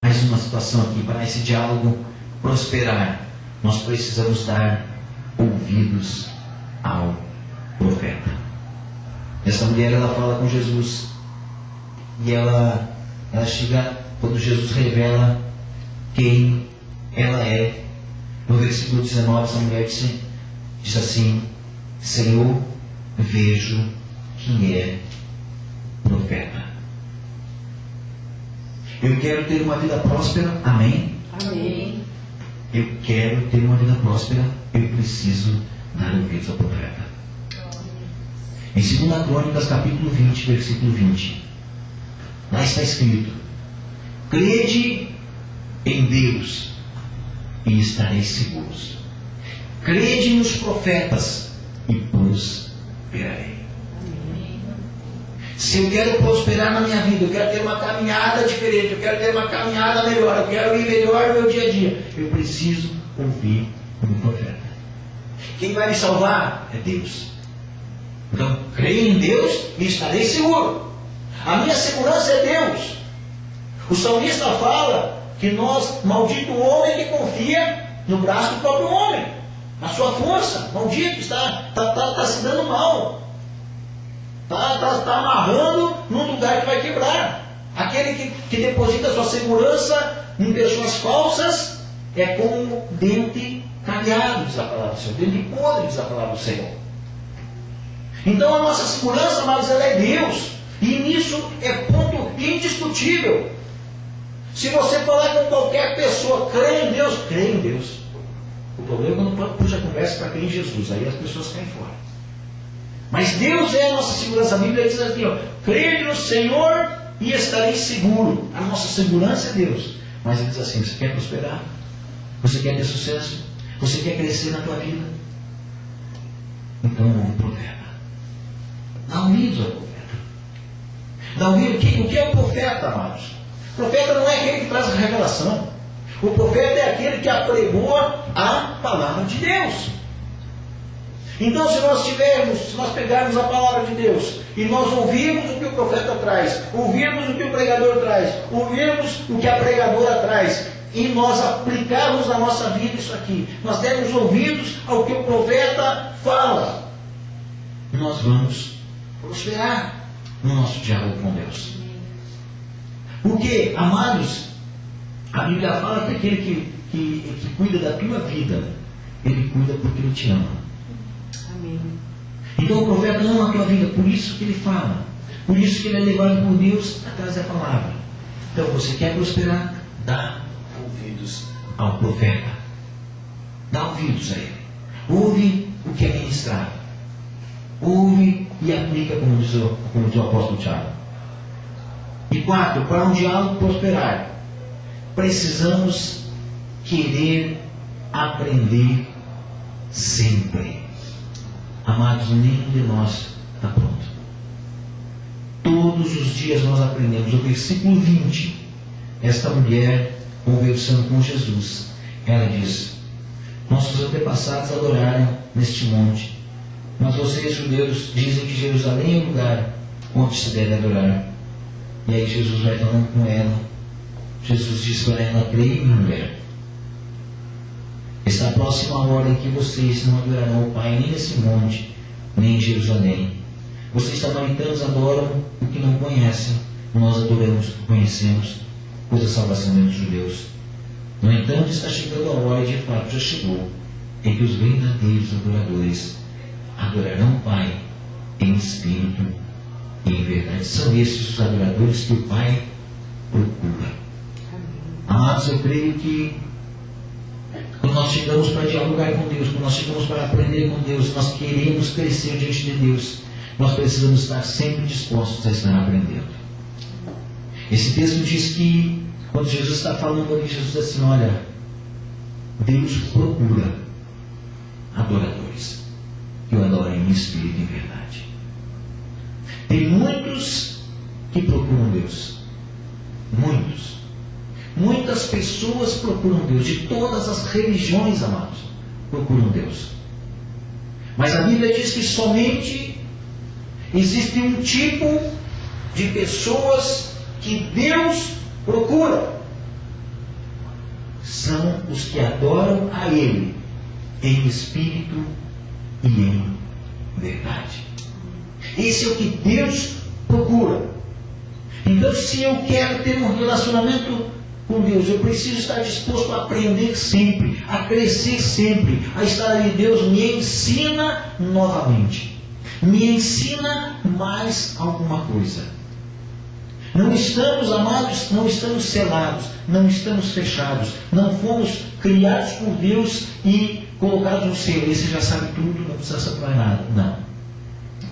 mais uma situação aqui. Para esse diálogo prosperar, nós precisamos dar ouvidos ao profeta. Essa mulher, ela fala com Jesus. E ela chega, quando Jesus revela quem ela é. No versículo 19, essa mulher diz assim: Senhor, vejo que é profeta. Eu quero ter uma vida próspera, amém? Amém. Eu quero ter uma vida próspera, eu preciso dar ouvidos ao profeta. Em 2 Crônicas, capítulo 20, versículo 20, lá está escrito: crede em Deus e estareis seguros. Crede nos profetas e prosperarei. Se eu quero prosperar na minha vida, eu quero ter uma caminhada diferente, eu quero ter uma caminhada melhor, eu quero ir melhor no meu dia a dia, eu preciso ouvir o profeta. Quem vai me salvar é Deus. Então, creio em Deus e estarei seguro. A minha segurança é Deus. O salmista fala que maldito o homem que confia no braço do próprio homem, na sua força. Maldito, está se dando mal. Está amarrando num lugar que vai quebrar. Aquele que deposita sua segurança em pessoas falsas é como dente cariado, diz a palavra do Senhor. Dente podre, diz a palavra do Senhor. Então a nossa segurança, amados, ela é Deus. E nisso é ponto indiscutível. Se você falar com qualquer pessoa, crê em Deus, crê em Deus. O problema é quando puxa a conversa para crer em Jesus. Aí as pessoas caem fora. Mas Deus é a nossa segurança. A Bíblia diz assim, crede no Senhor e estareis seguro. A nossa segurança é Deus. Mas ele diz assim, você quer prosperar? Você quer ter sucesso? Você quer crescer na tua vida? Então ouve o profeta. Dá ouvidos ao profeta. Dá ouvidos. O que é o profeta, amados? O profeta não é aquele que traz a revelação. O profeta é aquele que apregou a palavra de Deus. Então, se nós pegarmos a palavra de Deus e nós ouvirmos o que o profeta traz, ouvirmos o que o pregador traz, ouvirmos o que a pregadora traz, e nós aplicarmos na nossa vida isso aqui, nós dermos ouvidos ao que o profeta fala, nós vamos prosperar no nosso diálogo com Deus. Porque, amados, a Bíblia fala que aquele que cuida da tua vida, ele cuida porque ele te ama. Amém. Então o profeta ama a tua vida, por isso que ele fala, por isso que ele é levado por Deus atrás da palavra. Então você quer prosperar? Dá ouvidos ao profeta. Dá ouvidos a ele. Ouve o que é ministrado. Ouve e aplica, como diz o apóstolo Tiago. E 4, para um diálogo prosperar, precisamos querer aprender sempre. Amados, nenhum de nós está pronto. Todos os dias nós aprendemos. O versículo 20, esta mulher, conversando com Jesus, ela diz: nossos antepassados adoraram neste monte, mas vocês, judeus, dizem que Jerusalém é o lugar onde se deve adorar. E aí Jesus vai falando com ela. Jesus diz para ela: creia, mulher, está próxima a hora em que vocês não adorarão o Pai nem nesse monte, nem em Jerusalém. Vocês samaritanos adoram o que não conhecem, nós adoramos o que conhecemos, pois a salvação é dos judeus. No entanto, está chegando a hora, e de fato já chegou, em que os verdadeiros adoradores adorarão o Pai em espírito e em verdade. São esses os adoradores que o Pai procura. Amados, eu creio que quando nós chegamos para dialogar com Deus, quando nós chegamos para aprender com Deus, nós queremos crescer diante de Deus, nós precisamos estar sempre dispostos a estar aprendendo. Esse texto diz que, quando Jesus está falando ali, Jesus diz assim: olha, Deus procura adoradores que o adorem em espírito e em verdade. Tem muitos que procuram Deus. Muitos. Muitas pessoas procuram Deus, de todas as religiões, amados, procuram Deus. Mas a Bíblia diz que somente existe um tipo de pessoas que Deus procura. os que adoram a Ele em espírito e em verdade. Esse é o que Deus procura. Então, se eu quero ter um relacionamento com Deus, eu preciso estar disposto a aprender sempre, a crescer sempre, a estar ali. Deus me ensina novamente, me ensina mais alguma coisa. Não estamos, amados, não estamos selados, não estamos fechados, não fomos criados por Deus e colocados no selo. Esse já sabe tudo, não precisa saber mais nada. Não.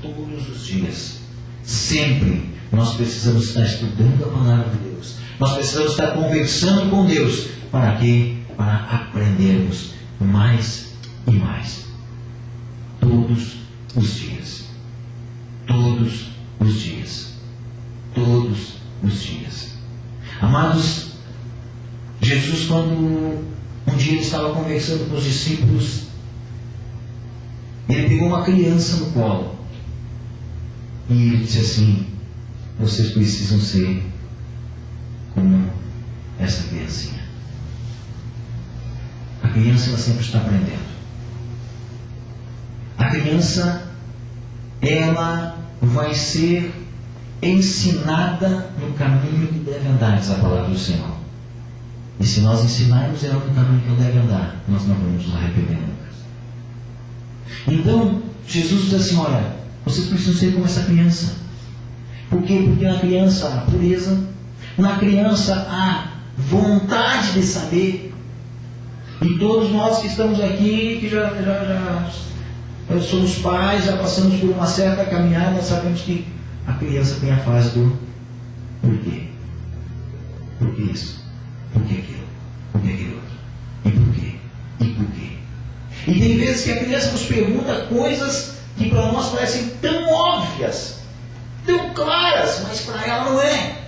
Todos os dias, sempre, nós precisamos estar estudando a palavra de Deus. Nós precisamos estar conversando com Deus. Para quê? Para aprendermos mais e mais. Todos os dias. Todos os dias. Todos os dias. Amados, Jesus, quando um dia ele estava conversando com os discípulos, ele pegou uma criança no colo e ele disse assim: vocês precisam ser como essa criancinha. A criança, ela sempre está aprendendo. A criança, ela vai ser ensinada no caminho que deve andar, diz a palavra do Senhor. E se nós ensinarmos ela no caminho que ela deve andar, nós não vamos nos arrepender nunca. Então, Jesus diz assim: olha, vocês precisam ser como essa criança. Por quê? Porque na criança há pureza, na criança há vontade de saber. E todos nós que estamos aqui, que já somos pais, já passamos por uma certa caminhada, sabemos que a criança tem a fase do porquê. Por que isso? Por que aquilo? Por que aquilo outro? E por quê? E por quê? E tem vezes que a criança nos pergunta coisas que para nós parecem tão óbvias, tão claras, mas para ela não é.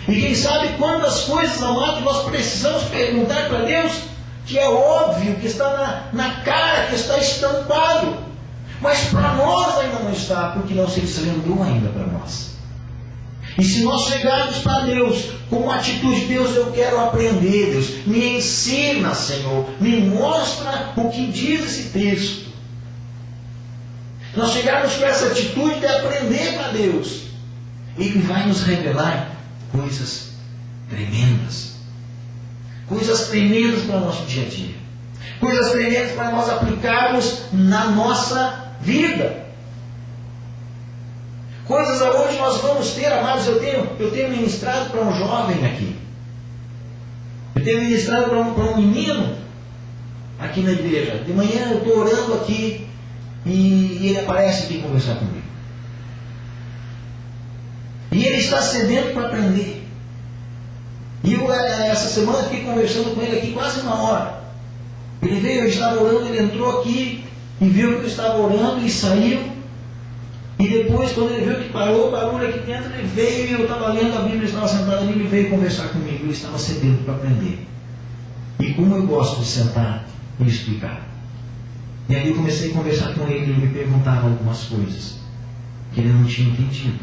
E quem sabe quantas coisas, amados, nós precisamos perguntar para Deus, que é óbvio, que está na cara, que está estampado. Mas para nós ainda não está, porque não se lembrou ainda para nós. E se nós chegarmos para Deus com uma atitude: Deus, eu quero aprender, Deus, me ensina, Senhor, me mostra o que diz esse texto. Nós chegarmos com essa atitude de aprender para Deus, Ele vai nos revelar coisas tremendas. Coisas tremendas para o nosso dia a dia. Coisas tremendas para nós aplicarmos na nossa vida. Coisas aonde nós vamos ter, amados, eu tenho ministrado para um jovem aqui. Eu tenho ministrado para um menino aqui na igreja. De manhã eu estou orando aqui e ele aparece aqui conversar comigo. E ele está sedento para aprender. E eu, essa semana, fiquei conversando com ele aqui quase uma hora. Ele veio, eu estava orando, ele entrou aqui e viu que eu estava orando e saiu. E depois, quando ele viu que parou aqui dentro, ele veio e eu estava lendo a Bíblia, estava sentado ali, ele veio conversar comigo. Ele estava sedento para aprender. E como eu gosto de sentar e explicar. E aí eu comecei a conversar com ele, ele me perguntava algumas coisas que ele não tinha entendido.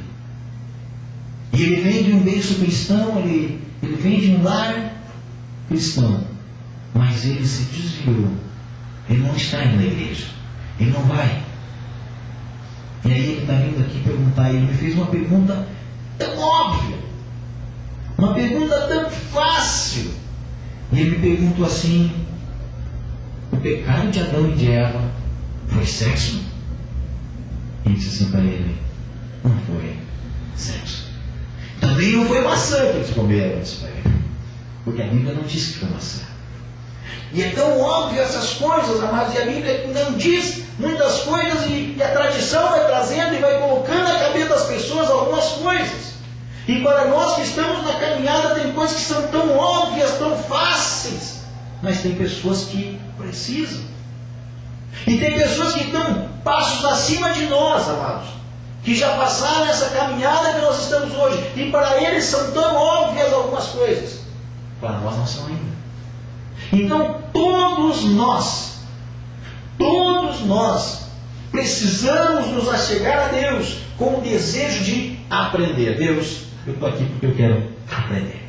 E ele vem de um berço cristão, ele vem de um lar cristão, mas ele se desviou. Ele não está indo na igreja, ele não vai. E aí ele está vindo aqui perguntar, ele me fez uma pergunta tão óbvia, uma pergunta tão fácil. E ele me perguntou assim: o pecado de Adão e de Eva foi sexo? E eu disse assim para ele: não foi sexo. Também não foi maçã que eles comeram, disse para ele, porque a Bíblia não diz que foi maçã. E é tão óbvio essas coisas, amados, e a Bíblia não diz muitas coisas, e a tradição vai trazendo e vai colocando na cabeça das pessoas algumas coisas. E para nós que estamos na caminhada, tem coisas que são tão óbvias, tão fáceis, mas tem pessoas que precisam. E tem pessoas que estão passos acima de nós, amados, que já passaram essa caminhada que nós estamos hoje, e para eles são tão óbvias algumas coisas, para nós não são ainda. Então todos nós precisamos nos achegar a Deus com o desejo de aprender. Deus, eu estou aqui porque eu quero aprender.